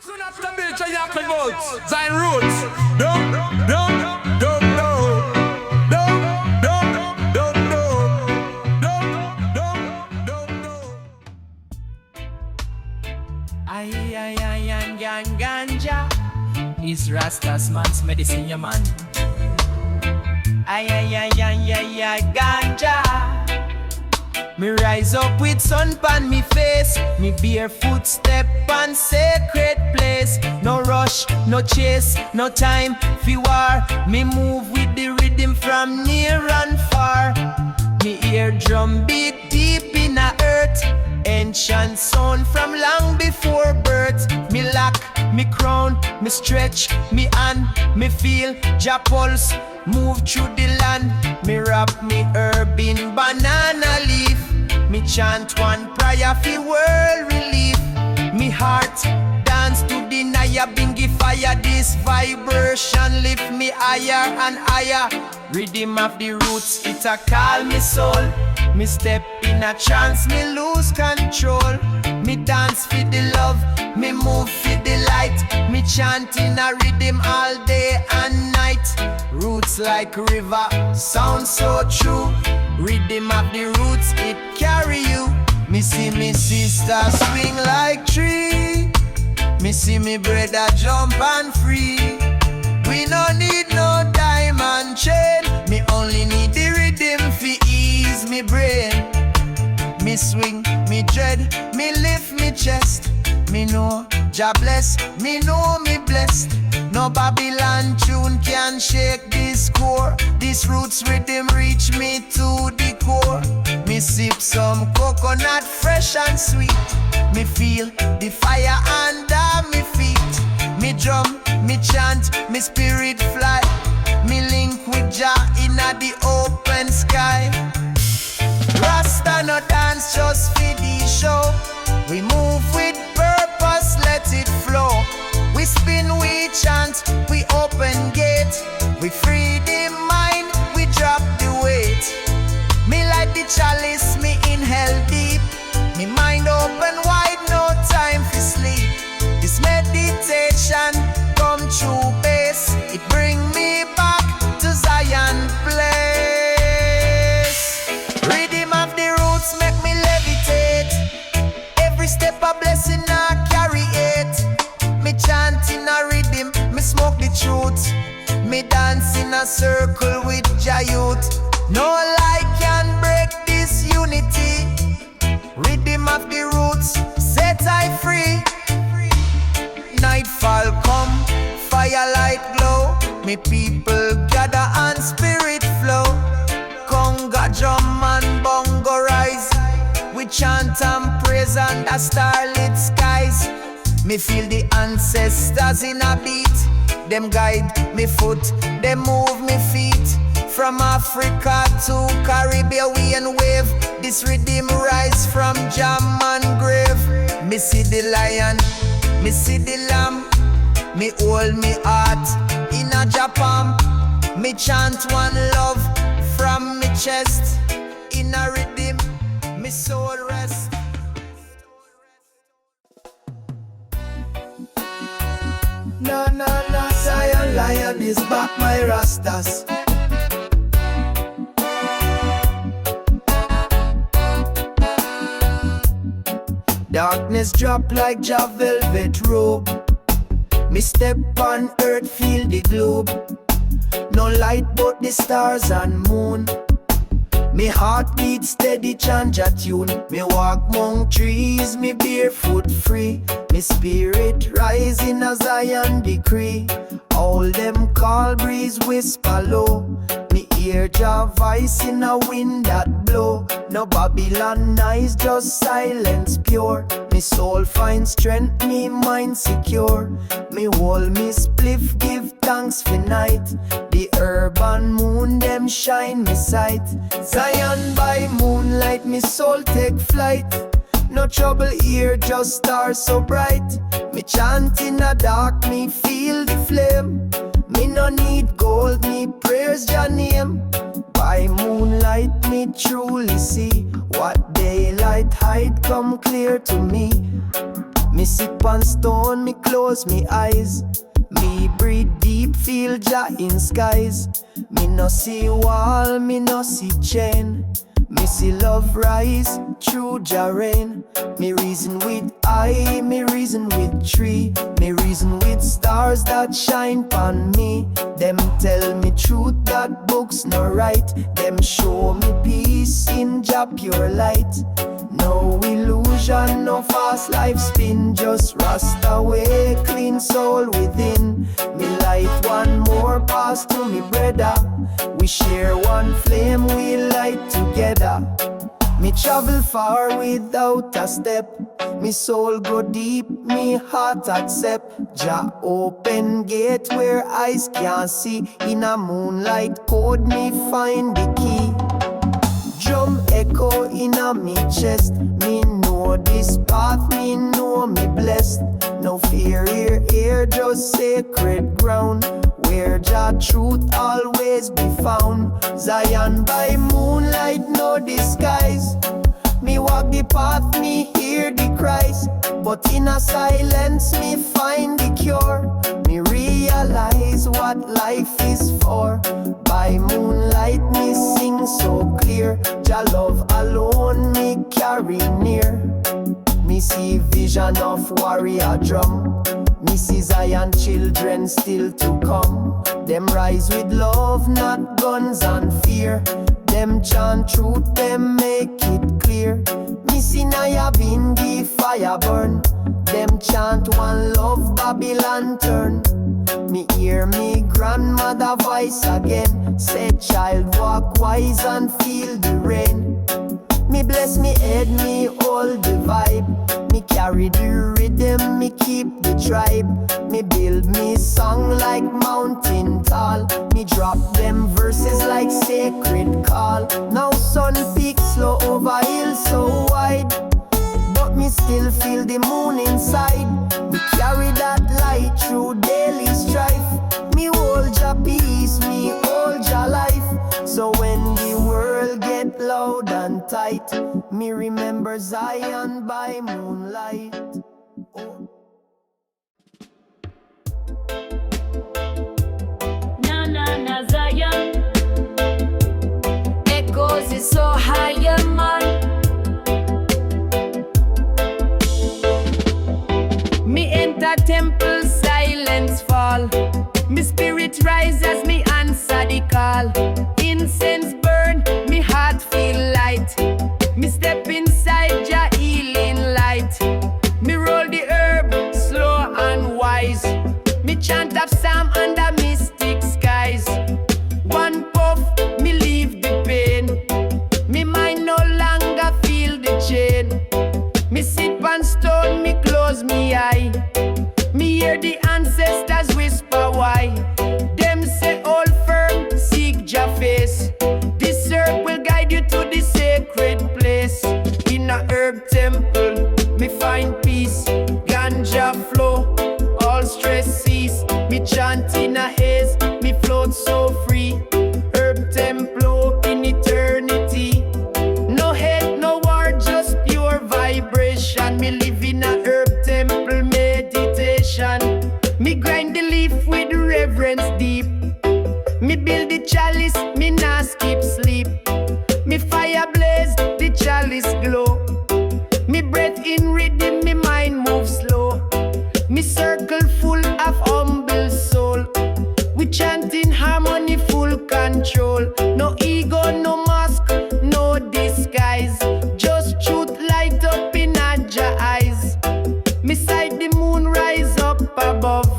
Soon after Bill Chayak votes, Zion Roots. Don't know. Ganja is Rastasmans medicine, ya man. Ganja. Me rise up with sun pan me face, me barefoot step on sacred place. No rush, no chase, no time fi war. Me move with the rhythm from near and far. Me eardrum beat deep in the earth, ancient sound from long before birth. Me lock, me crown, me stretch, me hand, me feel Jah pulse move through the land. Me wrap me herb in banana leaf. Me chant one prayer for world relief. Me heart dance to the Naya bingy fire. This vibration lift me higher and higher. Riddim of the roots, it a call me soul. Me step in a trance, me lose control. Me dance for the love, me move for the light. Me chant in a rhythm all day and night. Roots like river, sound so true. Riddim of the roots, it carry you. Me see me sister swing like tree. Me see me brother jump and free. We no need no diamond chain. Me only need the rhythm fi ease me brain. Me swing, me dread, me lift me chest. Me know Jah bless, me know me blessed. No Babylon tune can shake this core. This roots rhythm reach me to the core. Me sip some coconut fresh and sweet. Me feel the fire under me feet. Me drum, me chant, me spirit fly. Me link with Jah inna the open sky. Rasta no dance just for the show. We move with purpose, let it flow. We spin, we chant, we open gate. We free the mind, we drop the weight. Me like the chalice, me inhale deep. Me mind open wide, no time for sleep. This meditation come true base. It bring me back to Zion place. Riddim of the roots make me levitate. Every step a blessing I carry it. Me chant in a rhythm, me smoke the truth. Me dance in a circle with Jah youth. No lie can break this unity. Riddim of the roots, set I free. Nightfall come, firelight glow. Me people gather and spirit flow. Conga drum and bongo rise. We chant and praise under starlit skies. Me feel the ancestors in a beat. Them guide me foot, them move me feet. From Africa to Caribbean we and wave. This rhythm rise from jam and grave. Me see the lion, me see the lamb. Me hold me heart in a Japan. Me chant one love from me chest. In a rhythm, me soul rest. No, Zion lion is back, my Rastas. Darkness drop like Jah velvet robe. Me step on earth, feel the globe. No light but the stars and moon. Me heart beat steady, chant Jah tune. Me walk among trees, me barefoot free. Me spirit rise in a Zion decree. All them call breeze whisper low. Me hear Jah voice in a wind that blow. No Babylon nice, just silence pure. Me soul find strength, me mind secure. Me hold me spliff, give thanks for night. The urban moon, them shine me sight. Zion by moonlight, me soul take flight. No trouble here, just stars so bright. Me chant in the dark, me feel the flame. Me no need gold, me praise Jah name. By moonlight, me truly see what daylight hide come clear to me. Me sip on stone, me close me eyes. Me breathe deep, feel Jah in skies. Me no see wall, me no see chain. Me see love rise through Jah rain. Me reason with eye, me reason with tree. Me reason with stars that shine pon me. Them tell me truth that books no write. Them show me peace in Jah pure light. No illusion, no fast life spin. Just Rasta way, clean soul within. Me light one more pass to me brother. We share one flame, we light together. Me travel far without a step. Me soul go deep, me heart accept. Jah open gate where eyes can't see. In a moonlight code me find the key. Drum echo in a me chest. Me know this path, me know me blessed. No fear here, just sacred ground. Where Jah truth always be found. Zion by moonlight, no disguise. Me walk the path, me hear the cries. But in a silence, me find the cure. Me realize what life is for. By moonlight, me sing so clear. Jah love alone, me carry near. Me see vision of warrior drum. Me see Zion children still to come. Them rise with love, not guns and fear. Them chant truth, them make it clear. Me see Naya Bindi fire burn. Them chant one love, Babylon turn. Me hear me grandmother voice again. Say child walk wise and feel the rain. Me bless me head, me hold the vibe. Me carry the rhythm, me keep the tribe. Me build me song like mountain tall. Me drop them verses like sacred call. Now sun peak slow over hill so wide. But me still feel the moon inside. Me carry that light through daily strife. Me hold Jah peace, me hold Jah life. So when the world get loud and tight, me remember Zion by moonlight. Oh. Na na na Zion. Echoes is so high, man. Me enter temple, silence fall. Me spirit rise as me answer the call. Incense burn, me heart feel light. Me step inside Jah healing light. Me roll the herb, slow and wise. Me chant of psalm under mystic skies. One puff, me leave the pain. Me mind no longer feel the chain. Me sit on stone, me close me eye. Me hear the ancestors whisper why. Them say hold firm, seek Jah face. This herb will guide you to the sacred place. In a herb temple, me find peace. Ganja flow, all stress cease. Me chant in a haze, me float so free. Herb temple in eternity. No hate, no war, just pure vibration. Me live in a herb temple meditation. Me grind the leaf with reverence deep. Me build the chalice, me nah skip sleep. Me fire blaze, the chalice glow. Me breath in rhythm, me mind move slow. Me circle full of humble soul. We chant in harmony, full control. No ego, no mask, no disguise. Just truth light up in Jah eyes. Me sight the moon rise up above.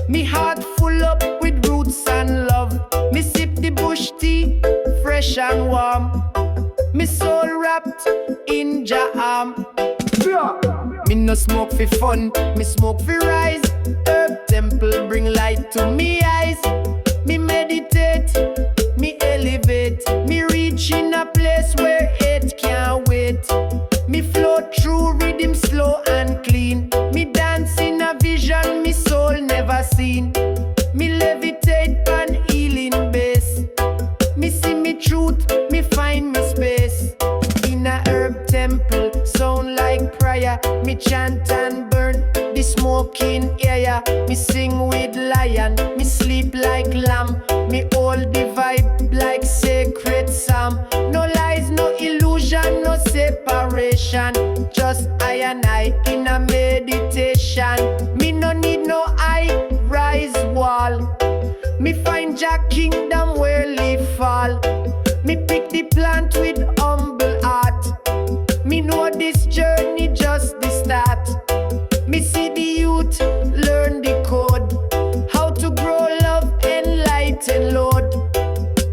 Me heart full up with roots and love. Me sip the bush tea, fresh and warm. Me soul wrapped in Jah arm. Me no smoke for fun, me smoke for rise. Herb temple bring light to me eyes. Me meditate, me elevate. Me reach in a place where it can't wait. Me float through rhythm slow and clean. Me dance in a vision me soul never seen. Me levitate pan healing base. Me see me truth, me find me space. In a herb temple, sound like prayer. Me chant and burn. in air, me sing with lion, me sleep like lamb, me hold the vibe like sacred psalm. No lies, no illusion, no separation, just I and I in a meditation. Me no need no high rise wall, me find Jah kingdom where leaf fall. Me pick the plant with humble heart, me know this journey just the start. Me see the youth learn the code, how to grow love, enlighten Lord.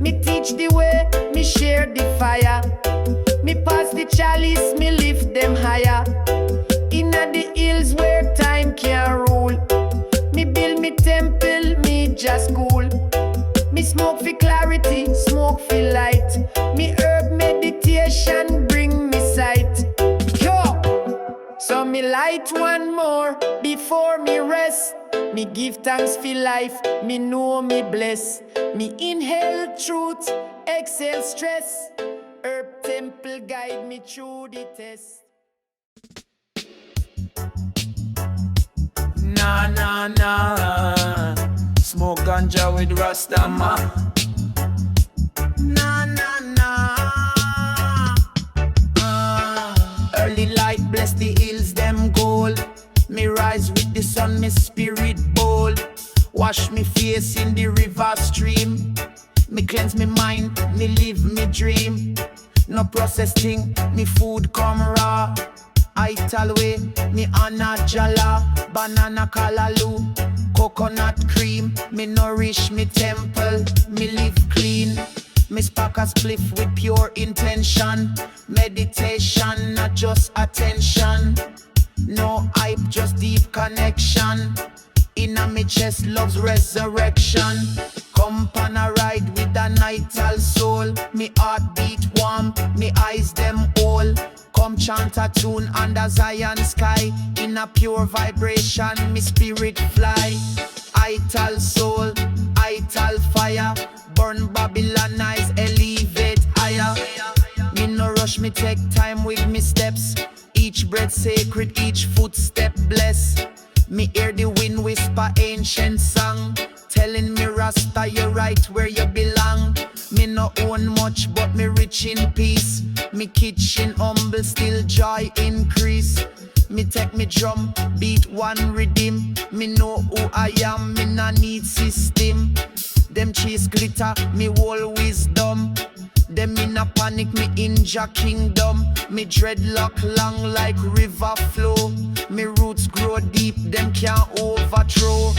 Me teach the way, me share the fire, me pass the chalice, me lift them higher. Inna the hills where time can't rule, me build me temple, me just school. Me smoke for clarity, smoke for light, me herb meditation bring me sight. Yo! So me light one more before me rest. Me give thanks for life, me know me bless. Me inhale truth, exhale stress. Herb temple guide me through the test. Nah, nah, nah. Smoke ganja with Rastaman. Nah, nah, nah. Early light bless the hills, them gold. Me rise with the sun, me spirit bold. Wash me face in the river stream. Me cleanse me mind, me live me dream. No processing, me food come raw. I tell way, me honor jala, banana kalalu, coconut cream. Me nourish me temple, me live clean. Me spark a spliff with pure intention. Meditation, not just attention. No hype, just deep connection. Inna me chest, love's resurrection. Come on a ride with a nightal soul. Me heart beat warm, me eyes them all. Come chant a tune under Zion sky. In a pure vibration, me spirit fly. Ital soul, ital fire. Burn Babylon eyes, elevate higher. Me no rush, me take time with me steps. Each breath sacred, each footstep blessed. Me hear the wind whisper ancient song, telling me Rasta, you're right where you belong. Me no own much, but me rich in peace. Me kitchen humble, still joy increase. Me take me drum, beat one rhythm. Me know who I am, me no need system. Them chase glitter, me whole wisdom. Them in a panic, me in Jah kingdom. Me dreadlock long like river flow. Me roots grow deep, them can't overthrow.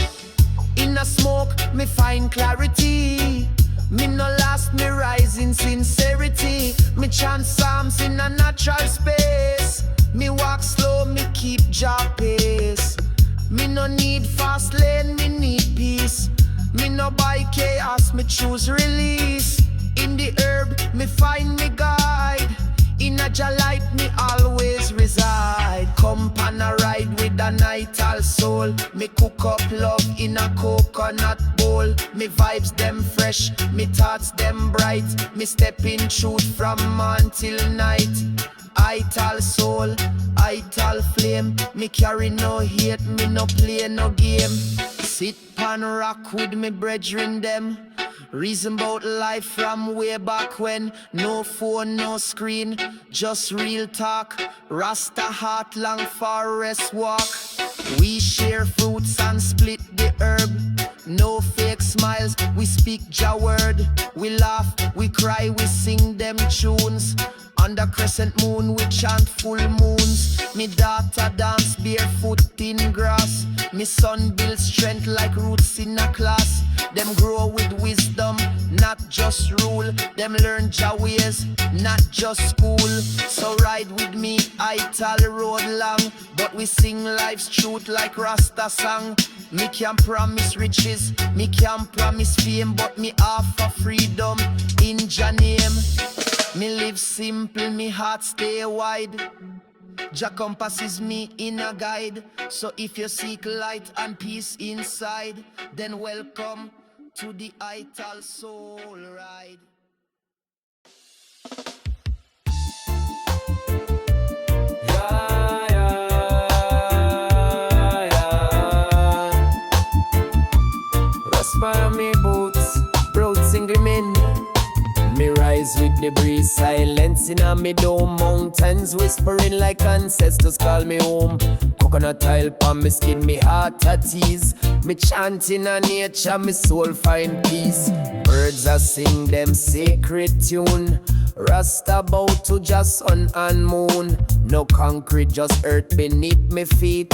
In a smoke, me find clarity. Me no last, me rise in sincerity. Me chant psalms in a natural space. Me walk slow, me keep Jah pace. Me no need fast lane, me need peace. Me no buy chaos, me choose release. In the herb, me find me guide. In a Jah light, me always reside. Come on a ride with a nightal soul. Me cook up love in a coconut bowl. Me vibes them fresh, me thoughts them bright. Me step in truth from morn till night. Ital soul, ital flame. Me carry no hate, me no play no game. Sit pan rock with me brethren them. Reason about life from way back when. No phone, no screen, just real talk. Rasta heart, long forest walk. We share fruits and split the herb. No fake smiles, we speak Jah word. We laugh, we cry, we sing them tunes. Under crescent moon we chant full moons. Me daughter dance barefoot in grass. Me son build strength like roots in a class. Them grow with wisdom, not just rule. Them learn Jah ways, not just school. So ride with me, I tell road long. But we sing life's truth like Rasta song. Me can't promise riches, me can't promise fame, but me offer freedom in Jah name. Me live simple, me heart stay wide. Jah compasses me in a guide. So if you seek light and peace inside, then welcome to the Ital Soul Ride. the breeze, silencing on me dome. Mountains whispering like ancestors call me home. Coconut oil pan me skin, me heart at ease. Me chanting on nature, me soul find peace. Birds are sing them sacred tune. Rasta bow to just sun and moon. No concrete, just earth beneath me feet.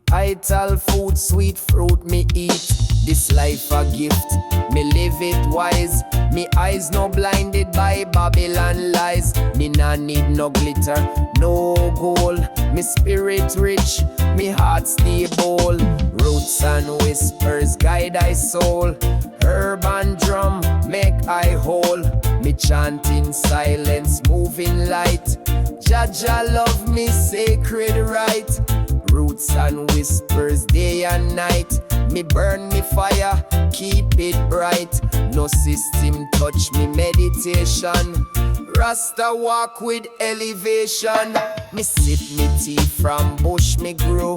Vital food, sweet fruit me eat. This life a gift, me live it wise. Me eyes no blinded by Babylon lies. Me nah need no glitter, no gold. Me spirit rich, me heart stable. Roots and whispers guide I soul. Herb and drum make I whole. Me chanting silence, moving light. Jaja love me sacred right. Roots and whispers day and night. Me burn me fire, keep it bright. No system touch me meditation. Rasta walk with elevation. Me sip me tea from bush me grow.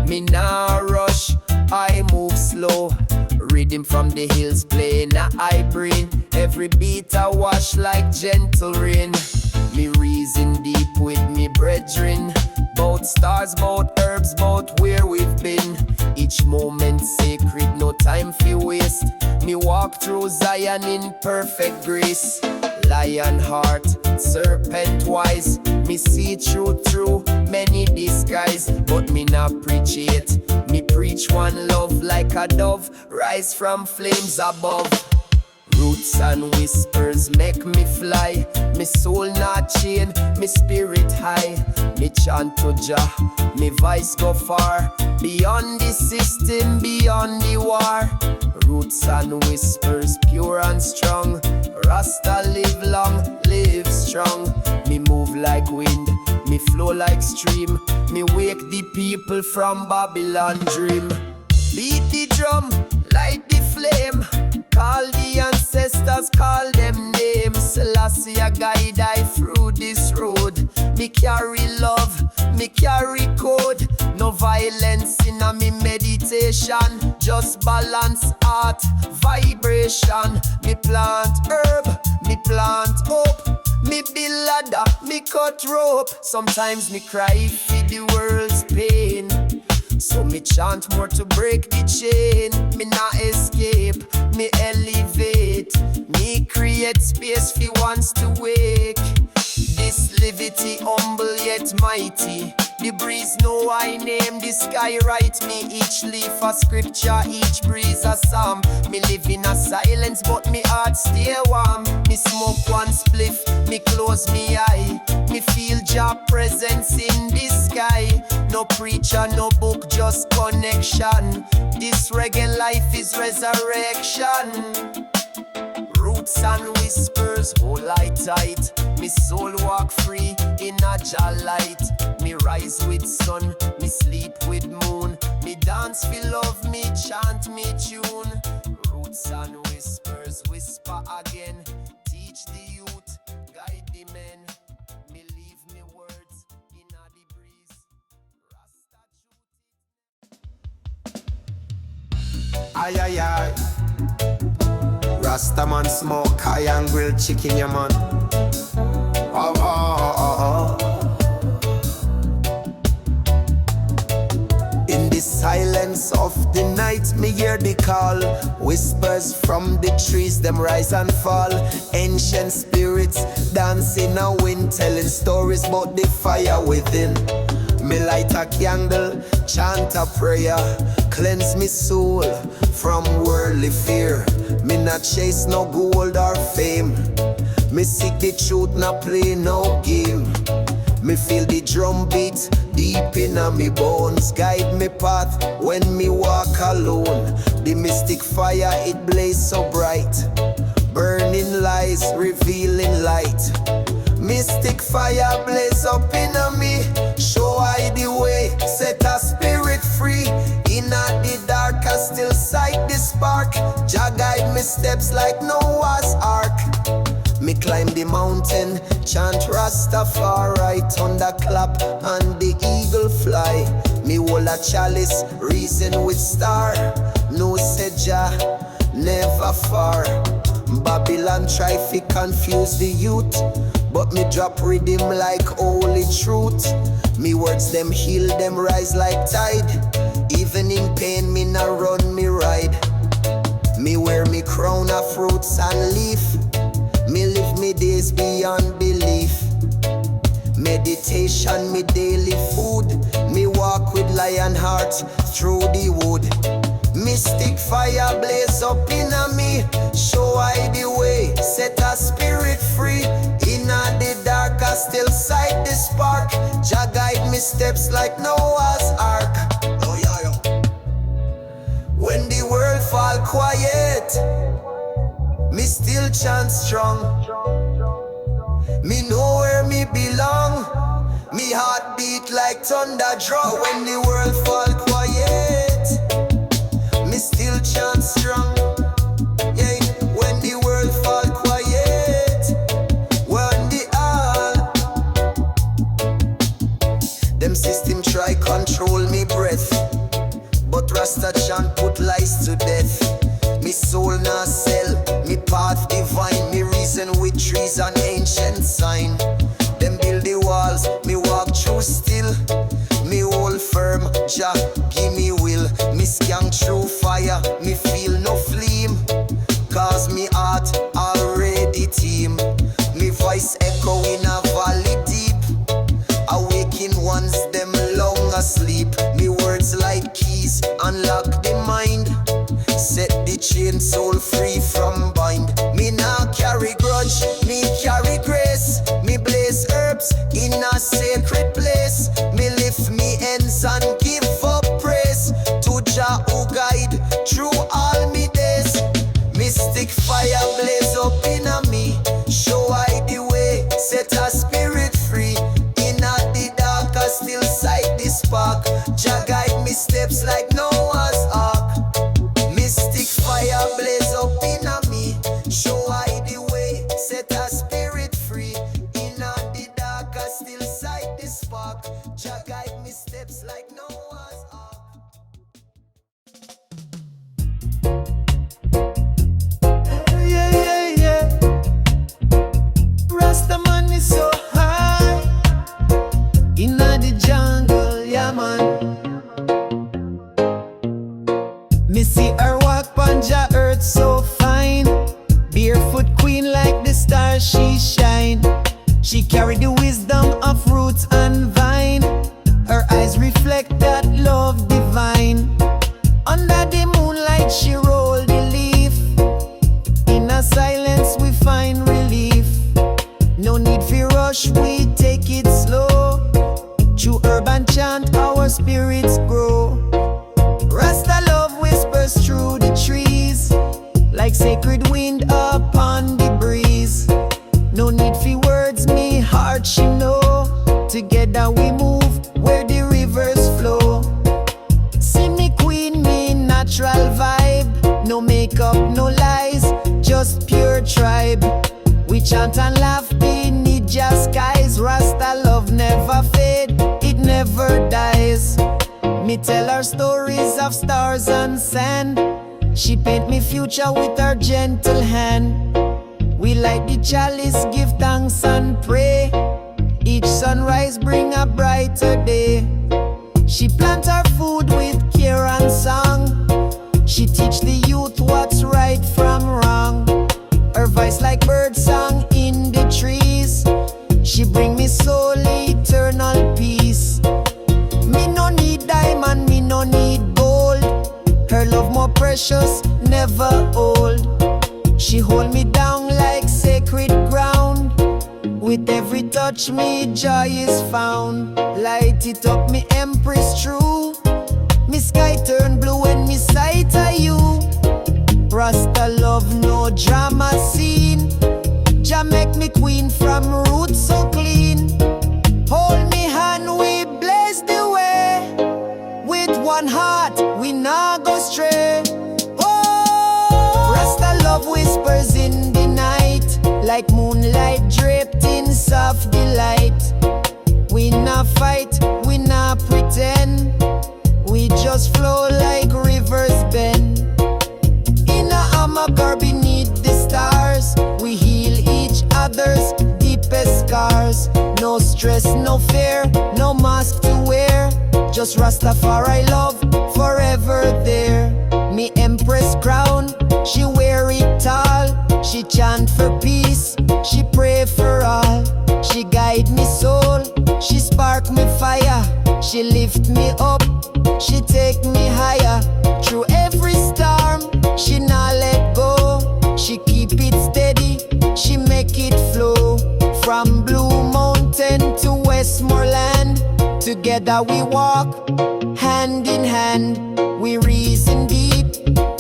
Me nah rush, I move slow. Riddim from the hills playing a high brain. Every beat I wash like gentle rain. Me reason deep with me brethren. Both stars, both herbs, both where we've been. Each moment sacred, no time for waste. Me walk through Zion in perfect grace. Lion heart, serpent wise. Me see through many disguise. But me not preach it. Me preach one love like a dove. Rise from flames above. Roots and whispers make me fly. Me soul not chain, me spirit high. Me chant to Jah, me voice go far. Beyond the system, beyond the war. Roots and whispers pure and strong. Rasta live long, live strong. Me move like wind, me flow like stream. Me wake the people from Babylon dream. Beat the drum, light the flame. Call the ancestors, call them names. Selassie a guide I through this road. Me carry love, me carry code. No violence in a me meditation. Just balance heart, vibration. Me plant herb, me plant hope. Me build ladder, me cut rope. Sometimes me cry for the world's pain. So me chant more to break the chain. Me not escape, me elevate. Me create space for ones to wake. This livity humble yet mighty. The breeze know I name, the sky write me. Each leaf a scripture, each breeze a psalm. Me live in a silence but me heart stay warm. Me smoke one spliff, me close me eye. Me feel Jah presence in the sky. No preacher, no book, just connection. This reggae life is resurrection. Roots and whispers, hold I tight. Me soul walk free in a Jah light. Me rise with sun, me sleep with moon. Me dance for love, me chant, me tune. Roots and whispers, whisper again. Teach the youth, guide the men. Me leave me words in a the breeze. Rasta Aye aye aye. Rastaman smoke high and grilled chicken, yeah man. Oh, oh, oh, oh. In the silence of the night, me hear the call. Whispers from the trees, them rise and fall. Ancient spirits dancing a wind, telling stories about the fire within. Me light a candle, chant a prayer, cleanse me soul from worldly fear. Me not chase no gold or fame. Me seek the truth, not play no game. Me feel the drum beat deep in me bones. Guide me path when me walk alone. The mystic fire, it blaze so bright. Burning lies, revealing light. Mystic fire blaze up in me. Show I the way, set a spirit free. In the dark I still sight the spark. Jah guide me steps like Noah's ark. Me climb the mountain, chant Rastafari, thunderclap and the eagle fly. Me hold a chalice, reason with star. No say Jah, never far. Babylon try fi confuse the youth, but me drop rhythm like holy truth. Me words them heal, them rise like tide. Even in pain me na run, me ride. Me wear me crown of fruits and leaf. Me live me days beyond belief. Meditation me daily food. Me walk with lion heart through the wood. Mystic fire blaze up inna me, show I the way, set a spirit free. Inna the dark I still sight the spark. Jah guide me steps like Noah's ark. Oh yeah, yeah. When the world fall quiet, me still chant strong. Me know where me belong. Me heart beat like thunder drum. When the world fall quiet, me still chant strong. Yeah, when the world fall quiet, when the all them system try control me breath, but Rasta chant put lies to death. Me soul not sell, me path divine. Me reason with trees and ancient sign. Them build the walls, me walk through still. Me hold firm, Jah give me will. Me skank through fire, me feel no flame. Cause me heart already team. Me voice echo in a valley deep. Awaken ones them long asleep. Me words like keys, unlock the mind. Set the chain soul free from bind. Me nah carry grudge, me carry grace. Me blaze herbs in a sacred place. Me lift me ends and give up praise to Jah who guide through all me days. Mystic fire blaze up inna me, show I the way, set a spirit free. Inna the dark I still sight the spark. Jah guide me steps like Noah's ark. Mystic fire blaze up inna me, show I the way, set a spirit free. Inna the dark I still sight the spark. Jah guide me steps like Noah's ark. Yeah, yeah, yeah. Rastaman is so high inna the jungle, yeah man. Me see her walk on Jah earth so fine. Barefoot queen like the stars she shine. She carry the wisdom of roots and vine. Her eyes reflect that love divine. Under the moonlight she roll the leaf. In a silence we find relief. No need for rush, we take it slow. Through urban chant our spirits grow. Rasta love whispers through the trees, like sacred wind upon the breeze. No need for words, me heart she know. Together we move where the rivers flow. See me queen, me natural vibe. No makeup, no lies, just pure tribe. We chant and laugh beneath just skies. Rasta love never fade, it never dies. Me tell her stories of stars and sand. She paint me future with her gentle hand. We light the chalice, give thanks and pray. Each sunrise bring a brighter day. She plant her food with care and song. She teach the youth what's right from wrong. Her voice like bird song in the trees. She bring me soul eternal peace. Me no need diamond, me no need gold. Her love more precious, never old. She hold me down like sacred ground. With every touch me joy is found. Light it up me empress true. Me sky turn blue when me sight of you. Rasta love no drama scene. Jah make me queen from roots so clean. Hold me hand, we blaze the way. With one heart we nah go stray. Oh, Rasta love whispers in the night, like moonlight draped in soft delight. We nah fight, we nah pretend. We just flow like rivers bend. In a hammock or beneath the stars. No stress, no fear, no mask to wear. Just Rastafari love, forever there. Me Empress crown, she wear it tall. She chant for peace, she pray for all. She guide me soul, she spark me fire. She lift me up, she take me higher. Through every storm, she not let go. She keep it steady, she make it flow. From Blue Mountain to Westmoreland, together we walk, hand in hand. We reason deep,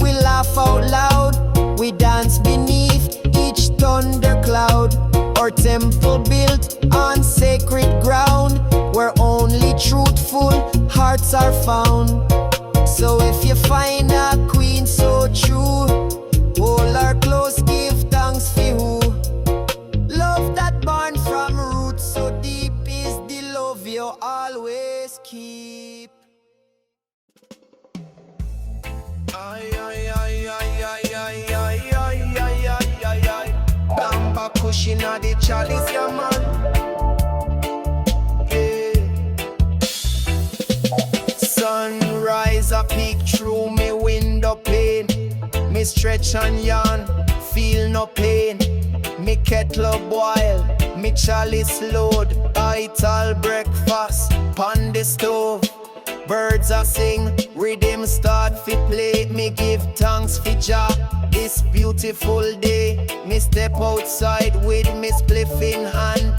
we laugh out loud. We dance beneath each thundercloud. Our temple built on sacred ground, where only truthful hearts are found. So if you find a queen so true, hold her close, give thanks for who. Love that born from roots so deep is the love you always keep. Ay, ay, ay, ay, ay, ay, ay, ay, ay, ay, ay, ay. Gamba pushing at the chalice, yeah, man. Yeah. Sunrise a peek through me window pane. Me stretch and yawn, feel no pain. Me kettle boil, me chalice load. Vital breakfast, pon the stove. Birds a sing, rhythm start fi play. Me give thanks fi Jah this beautiful day. Me step outside with me spliff in hand.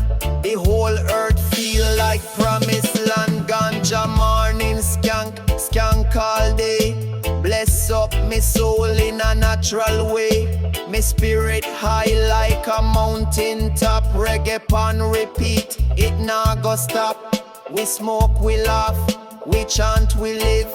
The whole earth feel like promised land. Ganja morning, skank, skank all day. Bless up me soul in a natural way. Me spirit high like a mountain top. Reggae pan repeat, it nah go stop. We smoke, we laugh, we chant, we live.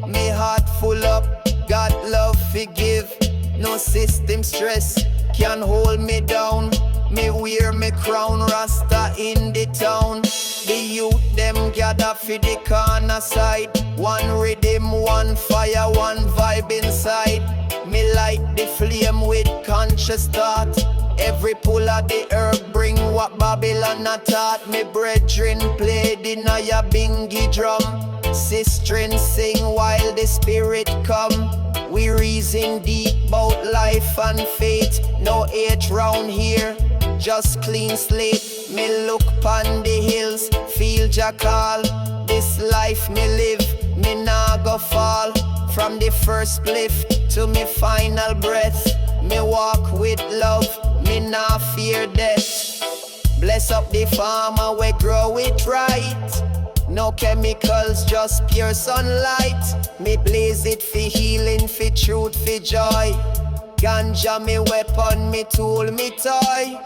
Me heart full up, God love forgive. No system stress can hold me down. Me wear me crown, Rasta in the town. The youth them gather for the corner side. One rhythm, one fire, one vibe inside. Me light the flame with conscious thought. Every pull of the herb bring what Babylon a taught. Me brethren played in a ya bingy drum. Sistren sing while the spirit come. We reason deep about life and fate. No hate round here, just clean slate. Me look pon the hills, feel Jah call. This life me live, me nah go fall. From the first cliff to me final breath, me walk with love, me nah fear death. Bless up the farmer, we grow it right. No chemicals, just pure sunlight. Me blaze it for healing, for truth, for joy. Ganja me weapon, me tool, me toy.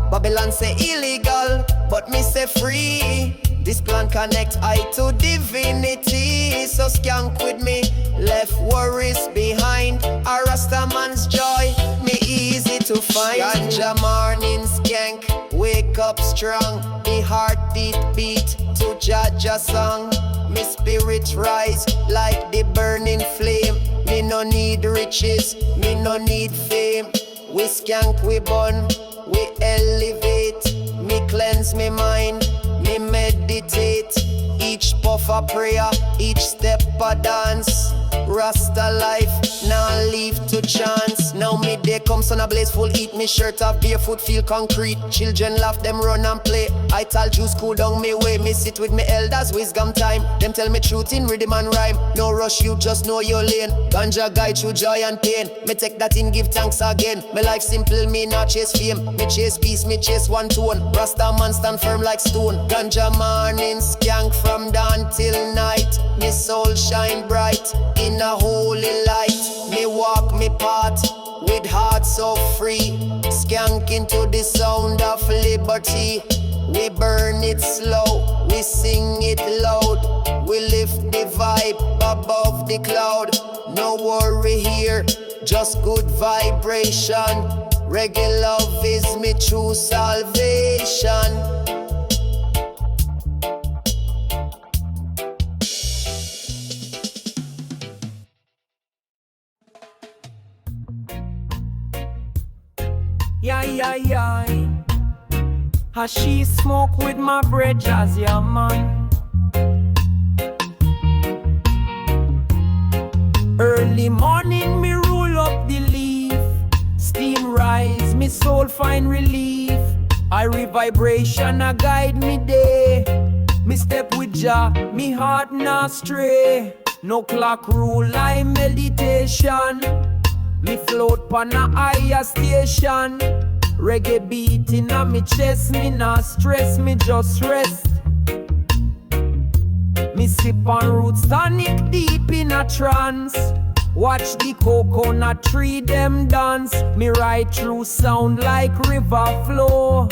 Babylon say illegal, but me say free. This plan connect I to divinity. So skank with me, left worries behind. A Rastaman's joy, me easy to find. Ganja morning skank, wake up strong. The heartbeat beat to Jaja song. Me spirit rise like the burning flame. Me no need riches, me no need fame. We skank, we burn, we elevate. Me cleanse me mind, me meditate. Each puff a prayer, each step a dance. Rasta life, now leave to chance. Now midday comes sun a blaze full heat. Me shirt off, barefoot feel concrete. Children laugh, them run and play. I tell juice cool down me way. Me sit with me elders, wisdom time. Them tell me truth in rhythm and rhyme. No rush, you just know your lane. Ganja guide through joy and pain. Me take that in, give thanks again. Me life simple, me not chase fame. Me chase peace, me chase one tone. Rastaman stand firm like stone. Ganja morning, skank from dawn till night. Me soul shine bright in a holy light. Me walk me path with heart so free. Skank into the sound of liberty. We burn it slow, we sing it loud. We lift the vibe above the cloud. No worry here, just good vibration. Reggae love is me true salvation. Yeah, yeah, yeah. I she smoke with my bread, jazz, yeah man. Early morning me roll up the leaf, steam rise, me soul find relief. Irie vibration a guide me day. Me step with Jah, me heart not stray. No clock rule, I meditation. Me float pan a higher station. Reggae beat in a me chest, me not stress, me just rest. Me sip on roots tonic deep in a trance. Watch the coconut tree them dance. Me ride through sound like river flow.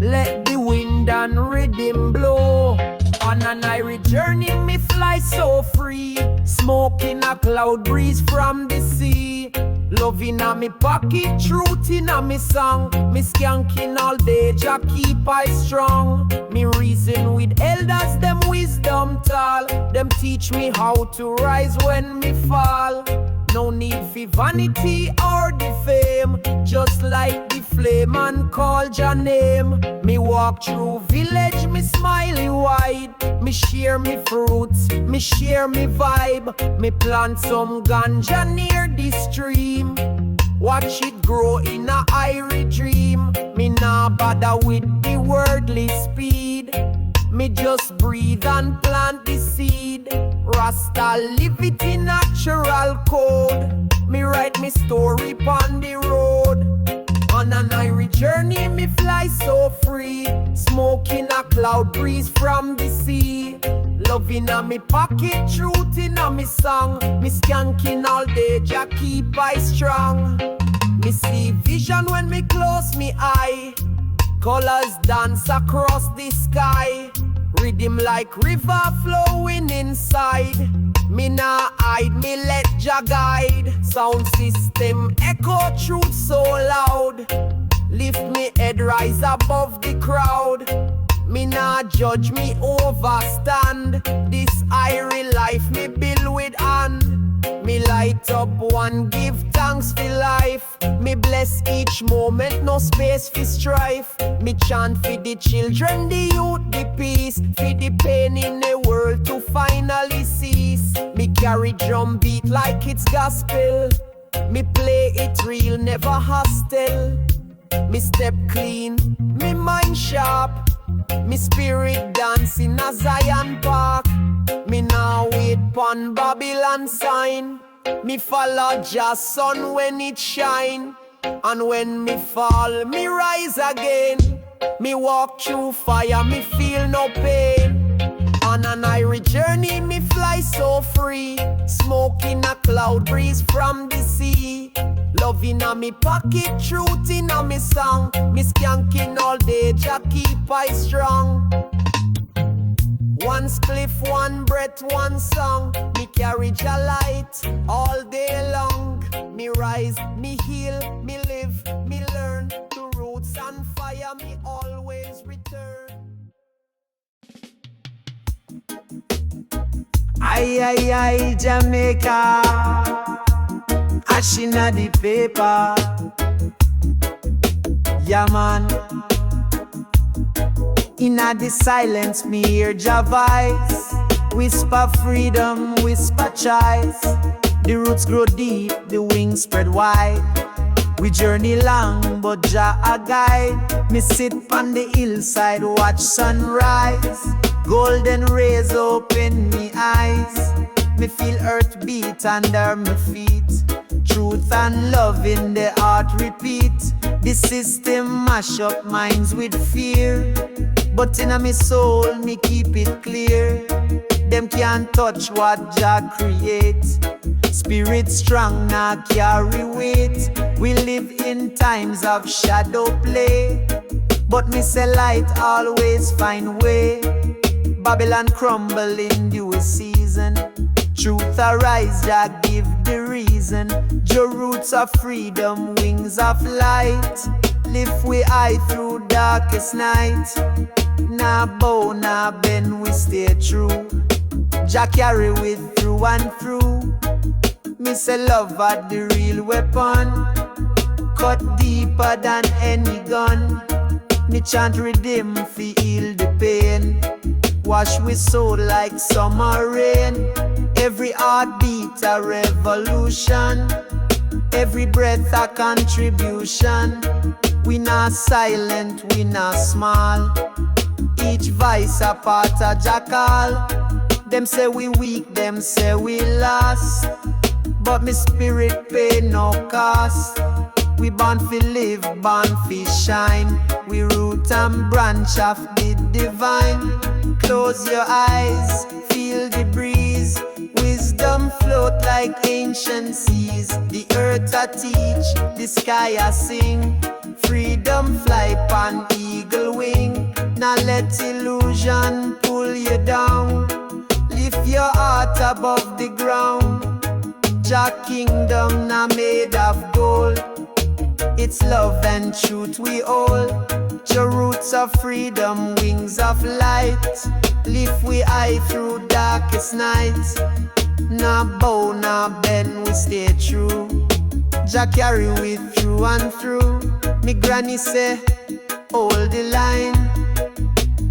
Let the wind and rhythm blow. On an Irie journey me fly so free. Smoking a cloud breeze from the sea. Love in a me pocket, truth in a me song. Me skanking all day, Jah keep I strong. Me reason with elders, them wisdom tall. Them teach me how to rise when me fall. No need for vanity or the fame. Just like the flame and call Jah name. Me walk through village, me smiley wide. Me share me fruits, me share me vibe. Me plant some ganja near the stream. Watch it grow in a Irie dream. Me nah bother with the worldly speed. Me just breathe and plant the seed. Rasta live it in natural code. Me write me story on the road. On an Irie journey me fly so free. Smoking a cloud breeze from the sea. Love in a me pocket, truth in a me song. Me skanking all day, Jah keep I strong. Me see vision when me close me eye. Colors dance across the sky. Rhythm like river flowing inside. Me nah hide, me let Jah guide. Sound system echo truth so loud. Lift me head, rise above the crowd. Me nah judge, me overstand. This Irie life me build with hand. Me light up one, give thanks for life. Me bless each moment, no space for strife. Me chant for the children, the youth, the peace. For the pain in the world to finally cease. Me carry drum beat like it's gospel. Me play it real, never hostile. Me step clean, me mind sharp. Me spirit dance in a Zion Park. Me now wait pon Babylon sign. Me follow Jah sun when it shine. And when me fall, me rise again. Me walk through fire, me feel no pain. On an Irie journey, me fly so free. Smoking a cloud breeze from the sea. Love in a me pocket, truth in a me song. Me skanking all day, Jah keep I strong. One spliff, one breath, one song. Me carry Jah light all day long. Me rise, me heal, me live, me learn. To roots and fire, me always return. Aye, aye, aye, Jamaica. Ash inna the paper. Yeah, man. Inna the silence, me hear Jah voice. Whisper freedom, whisper choice. The roots grow deep, the wings spread wide. We journey long, but Jah a guide. Me sit on the hillside, watch sunrise. Golden rays open me eyes. Me feel earth beat under me feet. Truth and love in the heart repeat. The system mash up minds with fear. But in a me soul, me keep it clear. Them can't touch what Jah create. Spirit strong, now carry weight. We live in times of shadow play. But me say light always find way. Babylon crumble in due season. Truth arise, Jah give the reason. Your roots of freedom, wings of light. Lift we high through darkest night. Nah bow, nah bend, we stay true. Jah carry with through and through. Me say love are the real weapon. Cut deeper than any gun. Me chant Riddim fi heal the pain. Wash with soul like summer rain. Every heartbeat a revolution. Every breath a contribution. We not silent, we not small. Each voice a part of jackal. Them say we weak, them say we lost. But me spirit pay no cost. We born fi live, born fi shine. We root and branch of the divine. Close your eyes, feel the breeze. Wisdom float like ancient seas. The earth a teach, the sky a sing. Freedom fly pan eagle wing. Now let illusion pull you down. Lift your heart above the ground. Jah kingdom now made of gold. It's love and truth we hold. Your roots of freedom, wings of light. Lift we high through darkest nights. Nah bow, nah bend, we stay true. Jah carry we through and through. Me granny say, hold the line.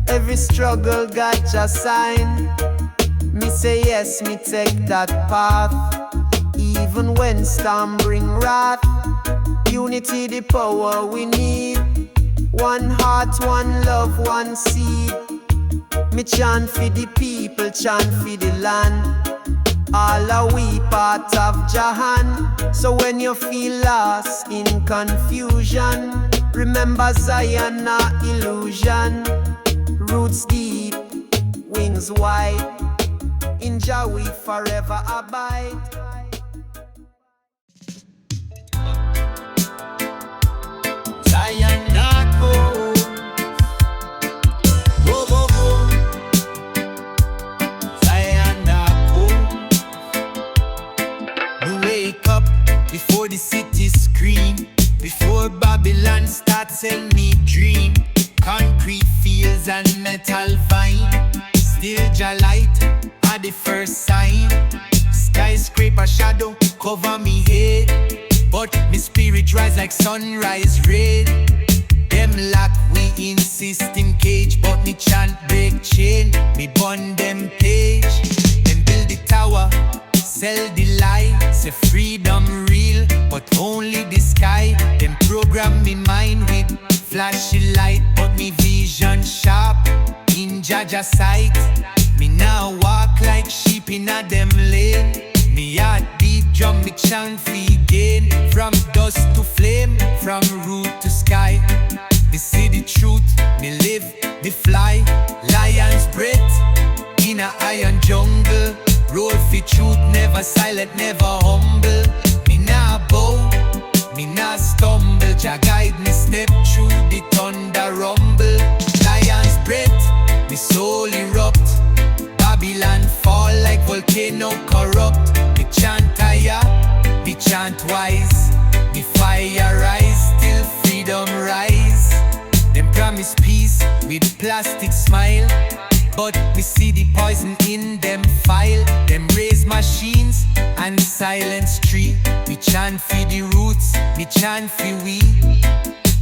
Every struggle got your sign. Me say yes, me take that path. Even when storm bring wrath. Unity the power we need. One heart, one love, one seed. Me chant for the people, chant for the land. All are we part of Jahan. So when you feel lost in confusion, remember Zion not illusion. Roots deep, wings wide. In Jah we forever abide. Zion not go. Go, go, go. Zion not go. We wake up before the city scream. Before Babylon starts sell me dream. Concrete fields and metal vine. Still Jah light are the first sign. Skyscraper shadow cover me head. But me spirit rise like sunrise red. Them lock we in system cage. But me chant break chain. Me burn them page. Them build the tower, sell the lie. Say freedom real, but only the sky. Them program me mind with flashy light. But me vision sharp in Jaja sight. Me now walk like sheep in a them lane. Me heart beat drum, me chant fi gain. From dust to flame, from root to sky. Me see the truth, me live, me fly. Lion's breath in a iron jungle. Roll fi truth, never silent, never humble. Me nah bow, me nah stumble. Jah guide me step through the thunder rumble. Lion's breath, me soul erupt. Babylon fall like volcano corrupt. Me chant higher, me chant wise. Me fire rise, till freedom rise. Them promise peace with plastic smile. But me see the poison in them file. Them raise machines and silence tree. We chant for the roots, me chant for we.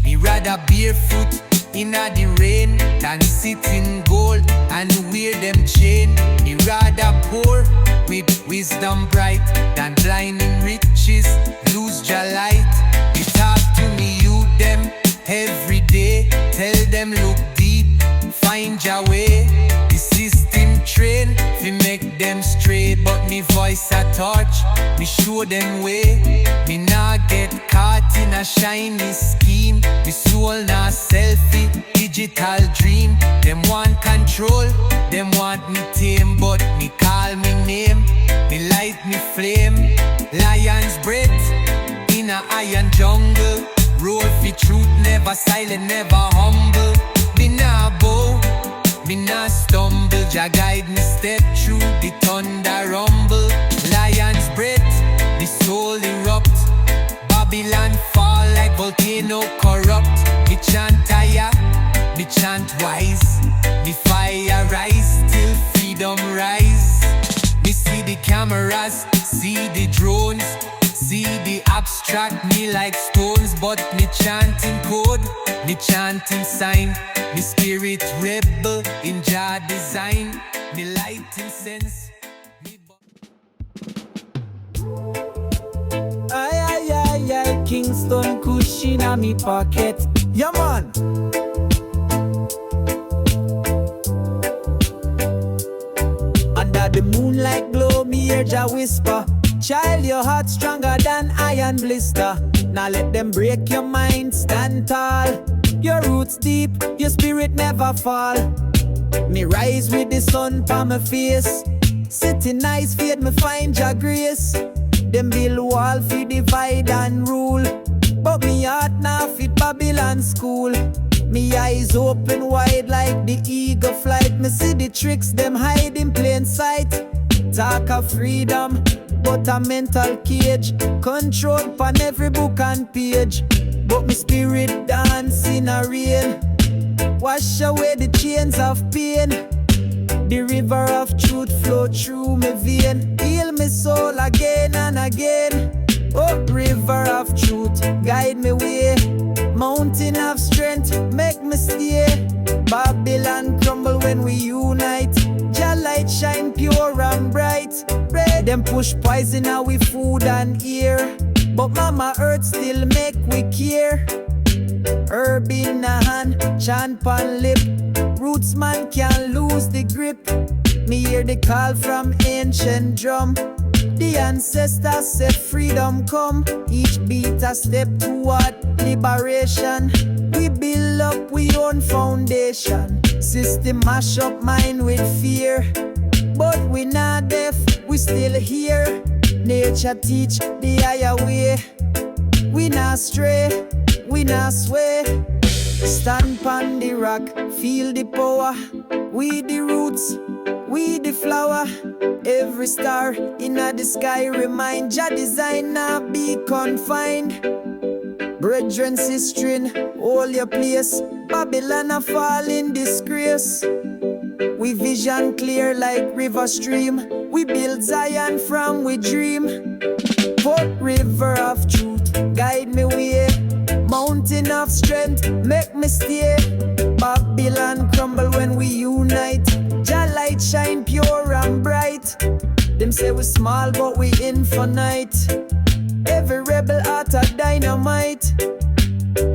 Me rather barefoot in the rain than sit in gold and wear them chain. Me rather poor with wisdom bright than blind in riches, lose Jah light. Me talk to me youth them every day. Tell them look deep, find Jah way. The system train, fi make them straight. But me voice a touch, me show them way. Me nah get caught in a shiny scheme. Me soul nah selfie, digital dream. Them want control, them want me tame. But me call me name, me light me flame. Lion's breath in a iron jungle. Roll fi truth, never silent, never humble. Me nah bow, me nah stumble. Jah guide me step through the thunder rumble. Lion's breath, the soul erupt. Babylon fall like volcano corrupt. Me chant higher, me chant wise. Me fire rise till freedom rise. Me see the cameras, see the drones, see the abstract. Track me like stones, but me chanting code, me chanting sign. Me spirit rebel in Jah design. Me lighting sense. Ay, Kingston cushion in me pocket. Yeah, man. Under the moonlight glow, me hear Jah whisper. Child, your heart stronger than iron blister. Now let them break your mind, stand tall. Your roots deep, your spirit never fall. Me rise with the sun pa my face. Sitting nice, fade me find Jah grace. Them build wall fi divide and rule, but me heart now fit Babylon school. Me eyes open wide like the eagle flight. Me see the tricks them hide in plain sight. Talk of freedom, but a mental cage, control pan every book and page. But me spirit dance in a rain, wash away the chains of pain. The river of truth flow through me vein, heal me soul again and again. Oh, river of truth, guide me way. Mountain of strength, make me stay. Babylon crumble when we unite. Jah light shine pure and bright. Red them push poison out we food and air, but Mama Earth still make we care. Herb in a hand, chant pan lip. Roots man can't lose the grip. Me hear the call from ancient drum. The ancestors say freedom come. Each beat a step toward liberation. We build up we own foundation. System mash up mind with fear, but we not deaf, we still here. Nature teach the higher way. We not stray, we not sway. Stand pon the rock, feel the power. We the roots, we the flower. Every star in the sky remind Jah design not be confined. Brethren, sistren, hold your place. Babylon a fall in disgrace. We vision clear like river stream. We build Zion from we dream. Port river of truth, guide me way. Mountain of strength, make me stay. Babylon crumble when we unite. Jah light shine pure and bright. Them say we small but we infinite. Every rebel heart a dynamite.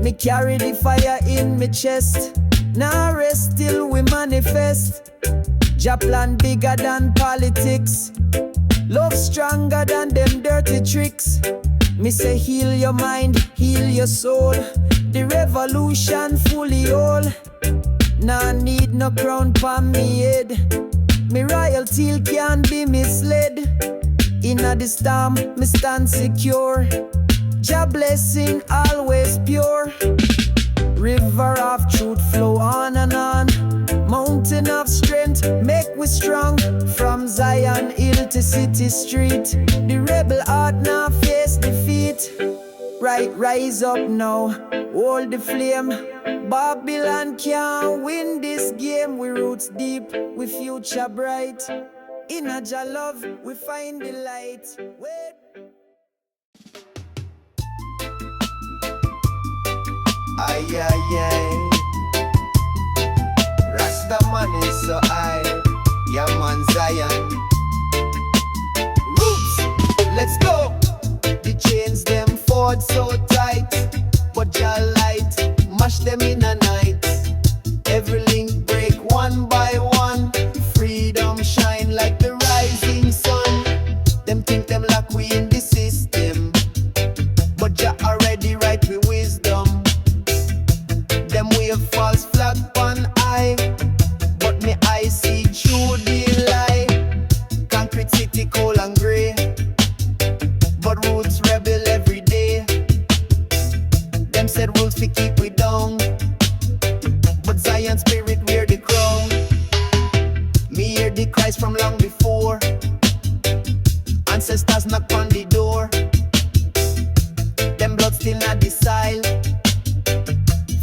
Me carry the fire in me chest. Now rest till we manifest. Jah plan bigger than politics. Love stronger than them dirty tricks. Me say heal your mind, heal your soul. The revolution fully whole. Nah need no crown pon me head. Me royalty can't be misled. Inna the storm, me stand secure. Jah blessing always pure. River of truth flow on and on. Mountain of strength make we strong. From Zion hill to city street. The rebel heart now face defeat. Right, rise up now, hold the flame. Babylon can't win this game. We roots deep, we future bright. In a Jah love, we find the light. Wait. Ay, ay, ay. Rastaman is so high. Yeah, man, Zion. Roots, let's go. The chains them forward so tight, but Jah light mash them in a night. Every link break one by one. Freedom shine like the rising sun. Them think them like we in the system, but Jah already write with wisdom. Them wave false flag on eye, but me I see through the lie. Concrete city cold and grey, but roots rebel every day. Them said rules fi keep we down, but Zion spirit wear the crown. Me hear the cries from long before. Ancestors knock on the door. Them blood still not decile.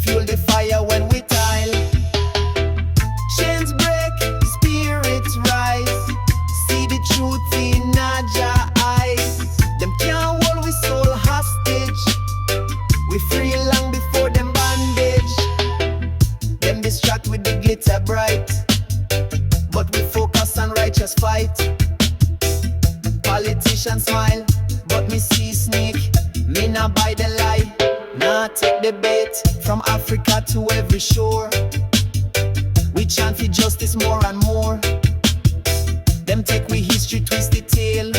Fuel the fire when we tile. Chains break, spirits rise. See the truth in Jah eyes. Them can't hold we soul hostage. debate, from Africa to every shore. We chant for justice more and more. Them take we history, twist the tail,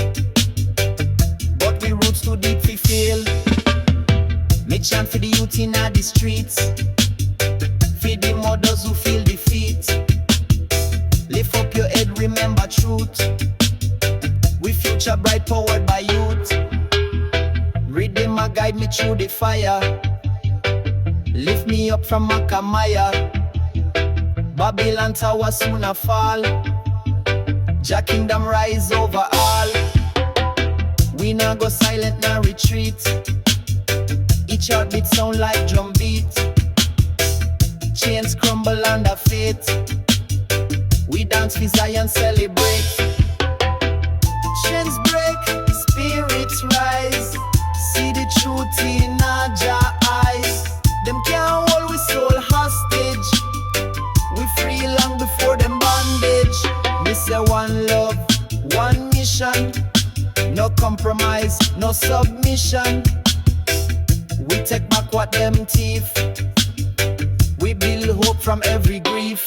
but we roots too deep we fail. Me chant for the youth in the streets, for the mothers who feel defeat. Lift up your head, remember truth. We future bright, powered by youth. Riddim a guide me through the fire. Lift me up from Makamaya. Babylon tower soon a fall. Jah kingdom rise over all. We nah go silent, nah retreat. Each heartbeat sound like drum beat. Chains crumble under fate. We dance for Zion, celebrate. Chains break, spirits rise. See the truth in Jah eyes. Them can't hold we soul hostage. We free long before them bondage. We say one love, one mission. No compromise, no submission. We take back what them thief. We build hope from every grief.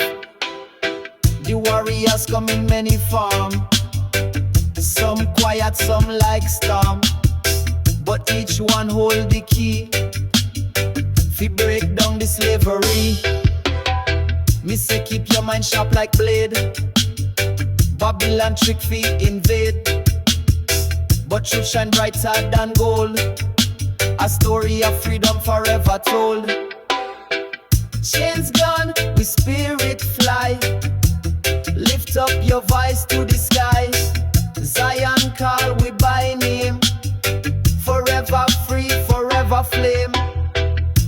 The warriors come in many forms. Some quiet, some like storm. But each one hold the key. Fi break down the slavery. Me say keep your mind sharp like blade. Babylon trick fi invade. But truth shine brighter than gold. A story of freedom forever told. Chains gone, we spirit fly. Lift up your voice to the sky. Zion call, we by name. Forever free, forever flame.